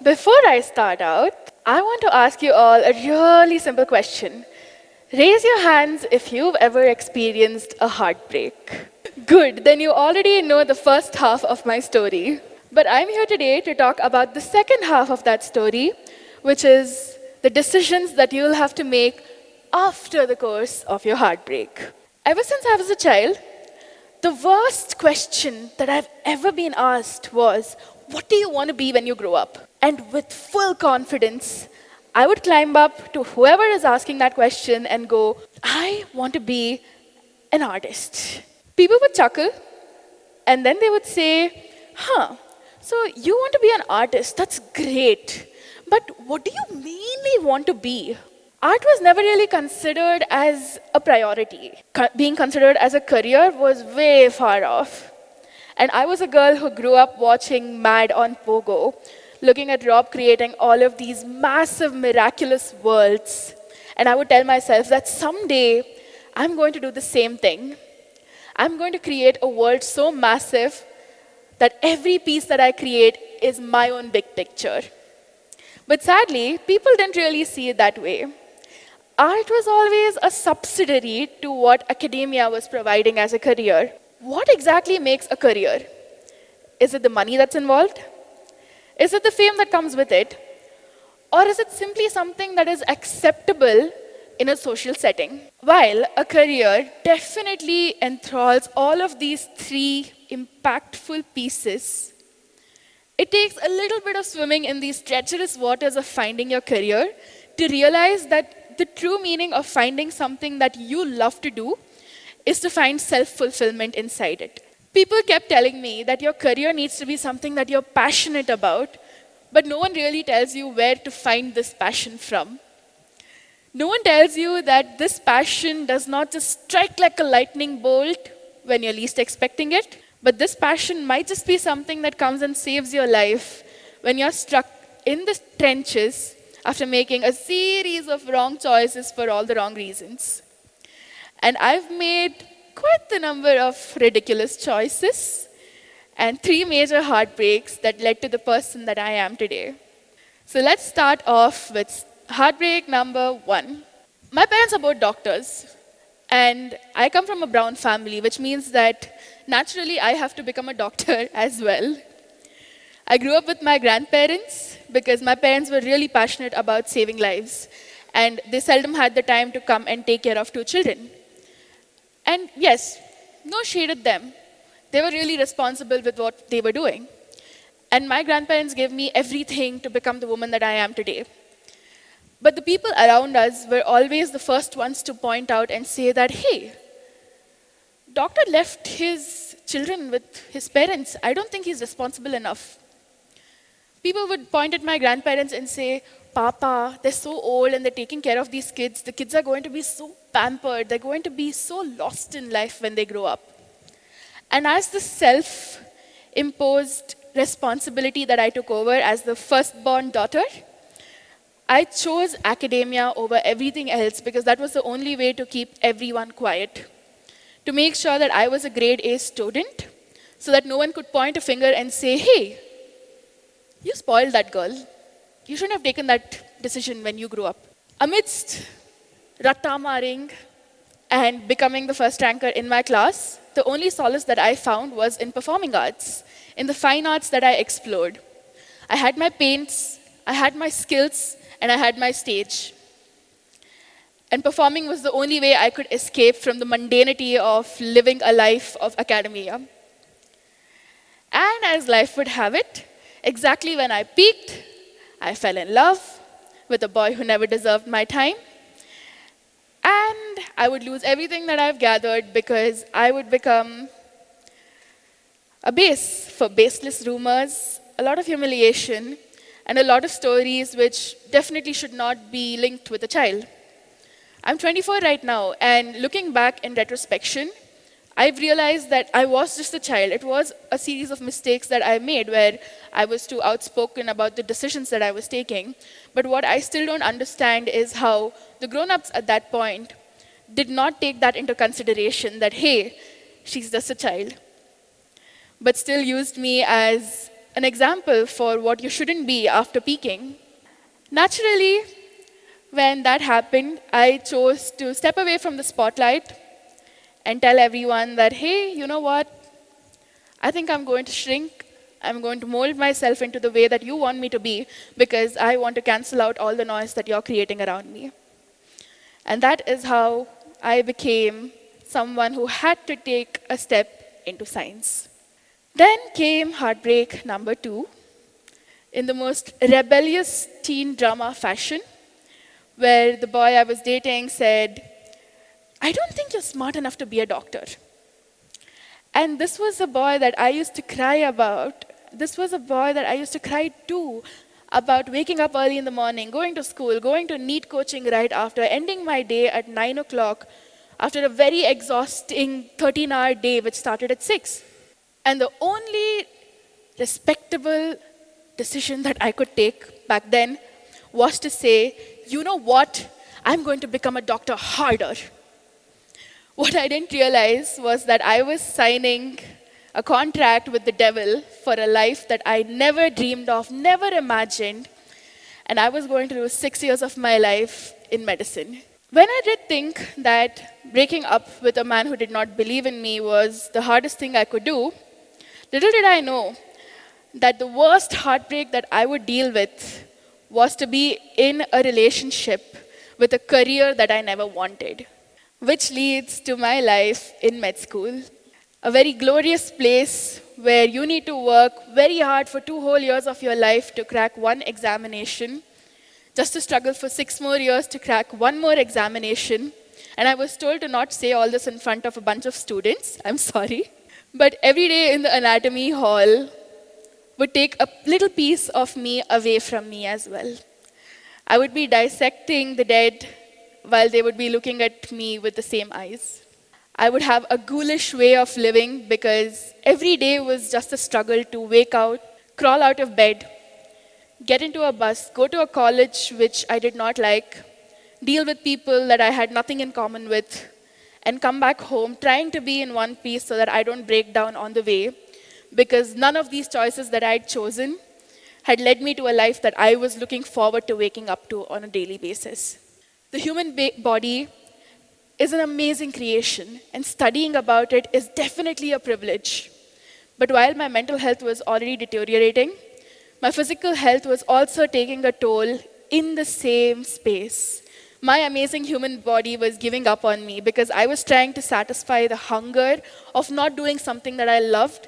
Before I start out, I want to ask you all a really simple question. Raise your hands if you've ever experienced a heartbreak. Good, then you already know the first half of my story. But I'm here today to talk about the second half of that story, which is the decisions that you'll have to make after the course of your heartbreak. Ever since I was a child, the worst question that I've ever been asked was, what do you want to be when you grow up? And with full confidence, I would climb up to whoever is asking that question and go, I want to be an artist. People would chuckle and then they would say, so you want to be an artist, that's great. But what do you mainly want to be? Art was never really considered as a priority. Being considered as a career was way far off. And I was a girl who grew up watching Mad on Pogo, looking at Rob creating all of these massive, miraculous worlds. And I would tell myself that someday I'm going to do the same thing. I'm going to create a world so massive that every piece that I create is my own big picture. But sadly, people didn't really see it that way. Art was always a subsidiary to what academia was providing as a career. What exactly makes a career? Is it the money that's involved? Is it the fame that comes with it? Or is it simply something that is acceptable in a social setting? While a career definitely enthralls all of these three impactful pieces, it takes a little bit of swimming in these treacherous waters of finding your career to realize that the true meaning of finding something that you love to do is to find self-fulfillment inside it. People kept telling me that your career needs to be something that you're passionate about, but no one really tells you where to find this passion from. No one tells you that this passion does not just strike like a lightning bolt when you're least expecting it, but this passion might just be something that comes and saves your life when you're stuck in the trenches after making a series of wrong choices for all the wrong reasons. And I've made quite the number of ridiculous choices and 3 major heartbreaks that led to the person that I am today. So let's start off with heartbreak number 1. My parents are both doctors, and I come from a brown family, which means that naturally I have to become a doctor as well. I grew up with my grandparents because my parents were really passionate about saving lives, and they seldom had the time to come and take care of 2 children. And yes, no shade at them. They were really responsible with what they were doing. And my grandparents gave me everything to become the woman that I am today. But the people around us were always the first ones to point out and say that, hey, doctor left his children with his parents. I don't think he's responsible enough. People would point at my grandparents and say, Papa, they're so old and they're taking care of these kids. The kids are going to be so pampered. They're going to be so lost in life when they grow up. And as the self-imposed responsibility that I took over as the firstborn daughter, I chose academia over everything else because that was the only way to keep everyone quiet. To make sure that I was a grade A student so that no one could point a finger and say, hey, you spoiled that girl. You shouldn't have taken that decision when you grew up. Amidst rattamaring and becoming the first ranker in my class, the only solace that I found was in performing arts, in the fine arts that I explored. I had my paints, I had my skills, and I had my stage. And performing was the only way I could escape from the mundanity of living a life of academia. And as life would have it, exactly when I peaked, I fell in love with a boy who never deserved my time. And I would lose everything that I've gathered because I would become a base for baseless rumors, a lot of humiliation, and a lot of stories which definitely should not be linked with a child. I'm 24 right now, and looking back in retrospection, I've realized that I was just a child. It was a series of mistakes that I made where I was too outspoken about the decisions that I was taking. But what I still don't understand is how the grown-ups at that point did not take that into consideration that, hey, she's just a child, but still used me as an example for what you shouldn't be after peaking. Naturally, when that happened, I chose to step away from the spotlight and tell everyone that, hey, you know what? I think I'm going to shrink. I'm going to mold myself into the way that you want me to be because I want to cancel out all the noise that you're creating around me. And that is how I became someone who had to take a step into science. Then came heartbreak number 2 in the most rebellious teen drama fashion, where the boy I was dating said, I don't think you're smart enough to be a doctor. And this was a boy that I used to cry about. This was a boy that I used to cry to about waking up early in the morning, going to school, going to NEET coaching right after, ending my day at 9 o'clock after a very exhausting 13-hour day which started at 6. And the only respectable decision that I could take back then was to say, you know what? I'm going to become a doctor harder. What I didn't realize was that I was signing a contract with the devil for a life that I never dreamed of, never imagined, and I was going to lose 6 years of my life in medicine. When I did think that breaking up with a man who did not believe in me was the hardest thing I could do, little did I know that the worst heartbreak that I would deal with was to be in a relationship with a career that I never wanted. Which leads to my life in med school. A very glorious place where you need to work very hard for 2 whole years of your life to crack one examination, just to struggle for 6 more years to crack one more examination. And I was told to not say all this in front of a bunch of students. I'm sorry. But every day in the anatomy hall would take a little piece of me away from me as well. I would be dissecting the dead while they would be looking at me with the same eyes. I would have a ghoulish way of living because every day was just a struggle to wake out, crawl out of bed, get into a bus, go to a college which I did not like, deal with people that I had nothing in common with, and come back home trying to be in one piece so that I don't break down on the way, because none of these choices that I'd chosen had led me to a life that I was looking forward to waking up to on a daily basis. The human body is an amazing creation, and studying about it is definitely a privilege. But while my mental health was already deteriorating, my physical health was also taking a toll in the same space. My amazing human body was giving up on me because I was trying to satisfy the hunger of not doing something that I loved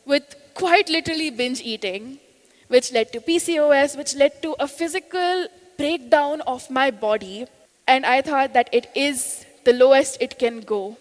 with quite literally binge eating, which led to PCOS, which led to a physical breakdown of my body. And I thought that it is the lowest it can go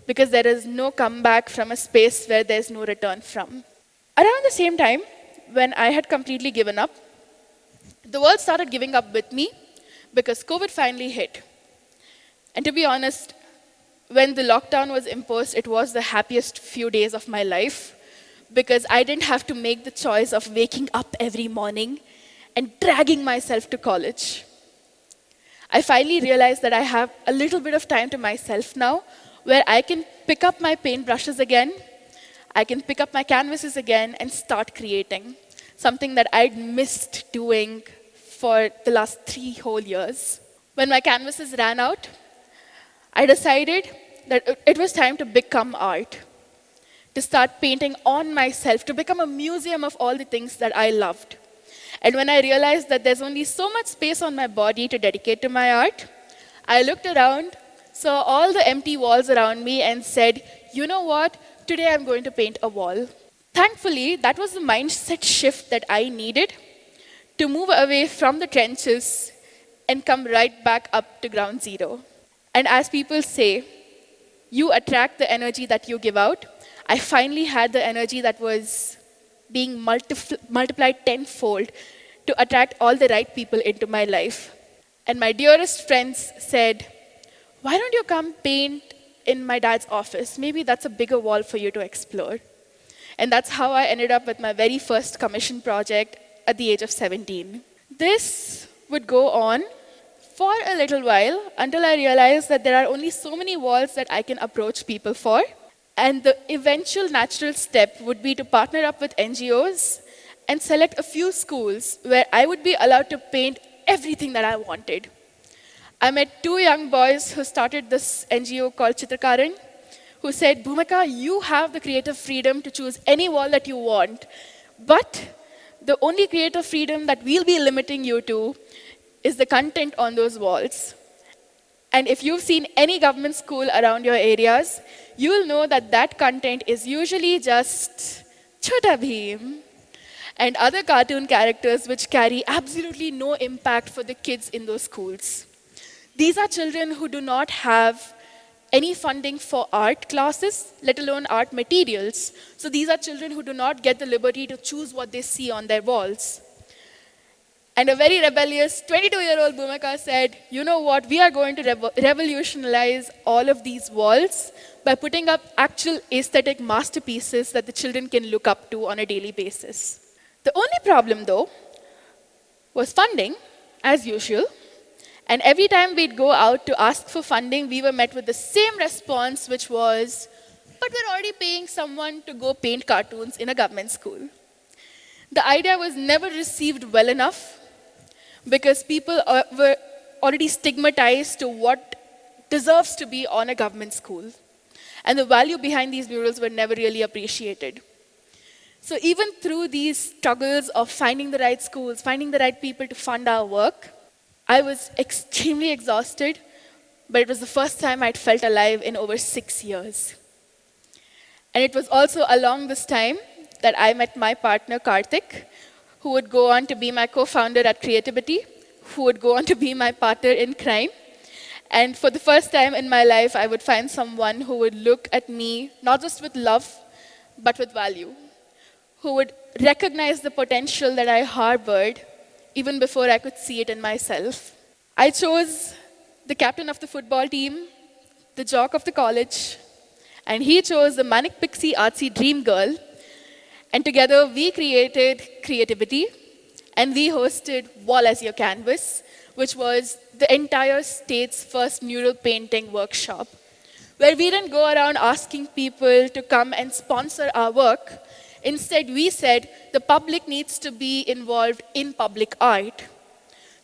because there is no comeback from a space where there's no return from. Around the same time, when I had completely given up, the world started giving up with me because COVID finally hit. And to be honest, when the lockdown was imposed, it was the happiest few days of my life because I didn't have to make the choice of waking up every morning and dragging myself to college. I finally realized that I have a little bit of time to myself now where I can pick up my paintbrushes again, I can pick up my canvases again and start creating, something that I'd missed doing for the last 3 whole years. When my canvases ran out, I decided that it was time to become art, to start painting on myself, to become a museum of all the things that I loved. And when I realized that there's only so much space on my body to dedicate to my art, I looked around, saw all the empty walls around me and said, you know what, today I'm going to paint a wall. Thankfully, that was the mindset shift that I needed to move away from the trenches and come right back up to ground zero. And as people say, you attract the energy that you give out. I finally had the energy that was being multiplied tenfold to attract all the right people into my life. And my dearest friends said, why don't you come paint in my dad's office? Maybe that's a bigger wall for you to explore. And that's how I ended up with my very first commission project at the age of 17. This would go on for a little while until I realized that there are only so many walls that I can approach people for. And the eventual natural step would be to partner up with NGOs and select a few schools where I would be allowed to paint everything that I wanted. I met two young boys who started this NGO called Chitrakaran, who said, Bhumika, you have the creative freedom to choose any wall that you want, but the only creative freedom that we'll be limiting you to is the content on those walls. And if you've seen any government school around your areas, you'll know that that content is usually just Chota Bheem and other cartoon characters which carry absolutely no impact for the kids in those schools. These are children who do not have any funding for art classes, let alone art materials. So these are children who do not get the liberty to choose what they see on their walls. And a very rebellious 22-year-old Bhumika said, you know what, we are going to revolutionize all of these walls by putting up actual aesthetic masterpieces that the children can look up to on a daily basis. The only problem, though, was funding, as usual. And every time we'd go out to ask for funding, we were met with the same response, which was, but we're already paying someone to go paint cartoons in a government school. The idea was never received well enough because people were already stigmatized to what deserves to be on a government school. And the value behind these murals were never really appreciated. So even through these struggles of finding the right schools, finding the right people to fund our work, I was extremely exhausted, but it was the first time I'd felt alive in over 6 years. And it was also along this time that I met my partner, Karthik, who would go on to be my co-founder at Creativity, who would go on to be my partner in crime. And for the first time in my life, I would find someone who would look at me, not just with love, but with value, who would recognize the potential that I harbored even before I could see it in myself. I chose the captain of the football team, the jock of the college, and he chose the manic pixie artsy dream girl. And together we created Creativity, and we hosted Wall as Your Canvas, which was the entire state's first mural painting workshop, where we didn't go around asking people to come and sponsor our work. Instead, we said the public needs to be involved in public art.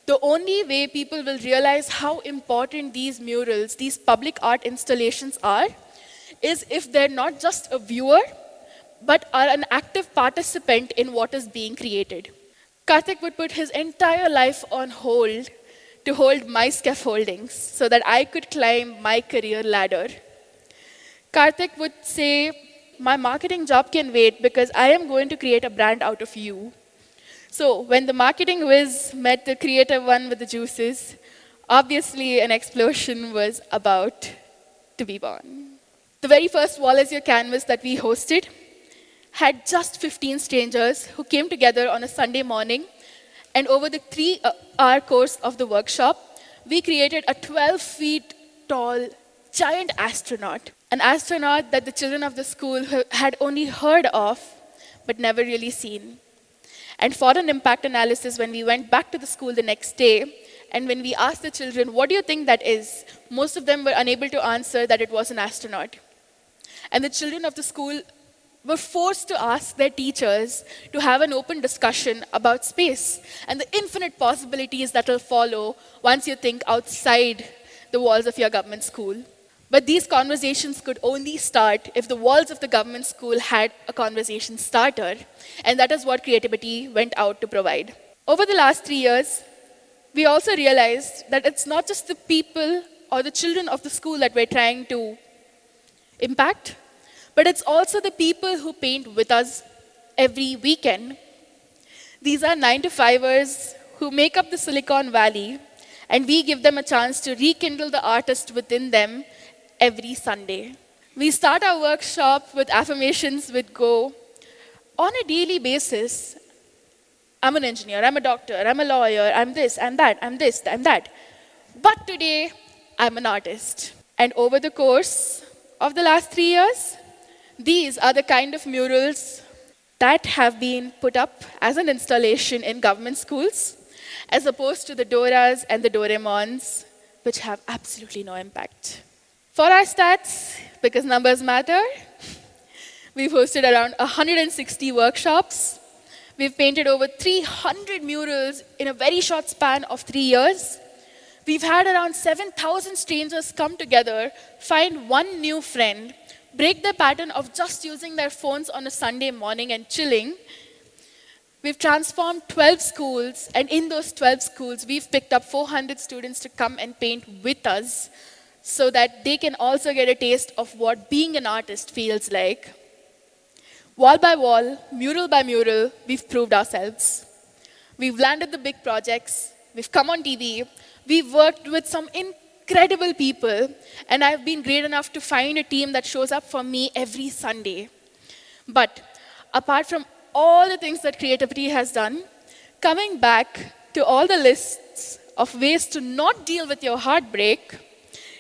The only way people will realize how important these murals, these public art installations are, is if they're not just a viewer, but are an active participant in what is being created. Karthik would put his entire life on hold to hold my scaffoldings so that I could climb my career ladder. Karthik would say, my marketing job can wait because I am going to create a brand out of you. So when the marketing whiz met the creative one with the juices, obviously an explosion was about to be born. The very first Wall as Your Canvas that we hosted had just 15 strangers who came together on a Sunday morning, and over the 3-hour course of the workshop, we created a 12 feet tall giant astronaut, an astronaut that the children of the school had only heard of, but never really seen. And for an impact analysis, when we went back to the school the next day, and when we asked the children, what do you think that is? Most of them were unable to answer that it was an astronaut. And the children of the school were forced to ask their teachers to have an open discussion about space and the infinite possibilities that will follow once you think outside the walls of your government school. But these conversations could only start if the walls of the government school had a conversation starter, and that is what Creativity went out to provide. Over the last 3 years, we also realized that it's not just the people or the children of the school that we're trying to impact, but it's also the people who paint with us every weekend. These are 9-to-5ers who make up the Silicon Valley, and we give them a chance to rekindle the artist within them every Sunday. We start our workshop with affirmations which go, on a daily basis, I'm an engineer, I'm a doctor, I'm a lawyer, I'm this, I'm that, I'm this, I'm that. But today, I'm an artist. And over the course of the last 3 years, these are the kind of murals that have been put up as an installation in government schools, as opposed to the Doras and the Doremons, which have absolutely no impact. For our stats, because numbers matter, we've hosted around 160 workshops, We've painted over 300 murals in a very short span of 3 years. We've had around 7,000 strangers come together, find one new friend, break the pattern of just using their phones on a Sunday morning and chilling. We've transformed 12 schools, and in those 12 schools, we've picked up 400 students to come and paint with us so that they can also get a taste of what being an artist feels like. Wall by wall, mural by mural, we've proved ourselves. We've landed the big projects, we've come on TV, we've worked with some incredible people, and I've been great enough to find a team that shows up for me every Sunday. But apart from all the things that creativity has done, coming back to all the lists of ways to not deal with your heartbreak,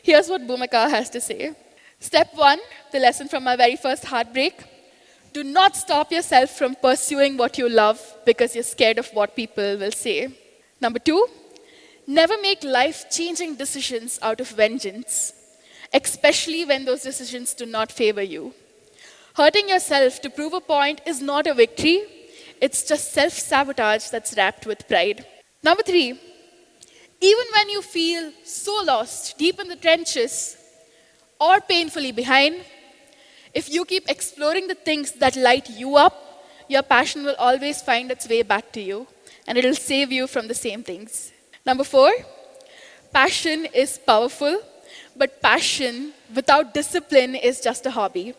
here's what Bhumika has to say. Step 1, the lesson from my very first heartbreak: do not stop yourself from pursuing what you love because you're scared of what people will say. Number 2, never make life-changing decisions out of vengeance, especially when those decisions do not favor you. Hurting yourself to prove a point is not a victory. It's just self-sabotage that's wrapped with pride. Number 3, even when you feel so lost, deep in the trenches, or painfully behind, if you keep exploring the things that light you up, your passion will always find its way back to you, and it'll save you from the same things. Number 4, passion is powerful, but passion without discipline is just a hobby.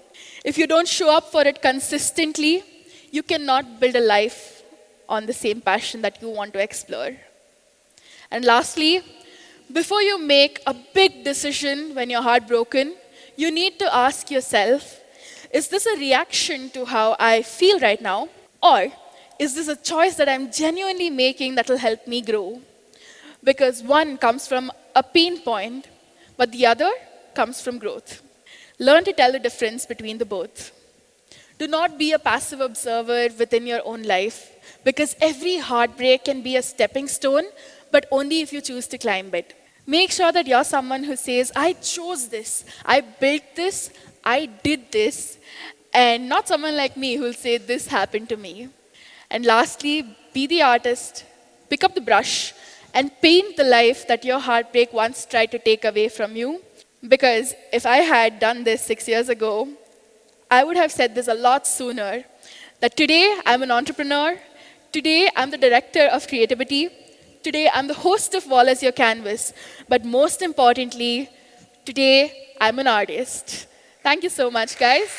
If you don't show up for it consistently, you cannot build a life on the same passion that you want to explore. And lastly, before you make a big decision when you're heartbroken, you need to ask yourself, is this a reaction to how I feel right now? Or is this a choice that I'm genuinely making that will help me grow? Because one comes from a pain point, but the other comes from growth. Learn to tell the difference between the both. Do not be a passive observer within your own life, because every heartbreak can be a stepping stone, but only if you choose to climb it. Make sure that you're someone who says, I chose this, I built this, I did this, and not someone like me who'll say, this happened to me. And lastly, be the artist, pick up the brush, and paint the life that your heartbreak once tried to take away from you. Because if I had done this 6 years ago, I would have said this a lot sooner, that today I'm an entrepreneur, today I'm the director of creativity, today I'm the host of Wall as Your Canvas, but most importantly, today I'm an artist. Thank you so much, guys.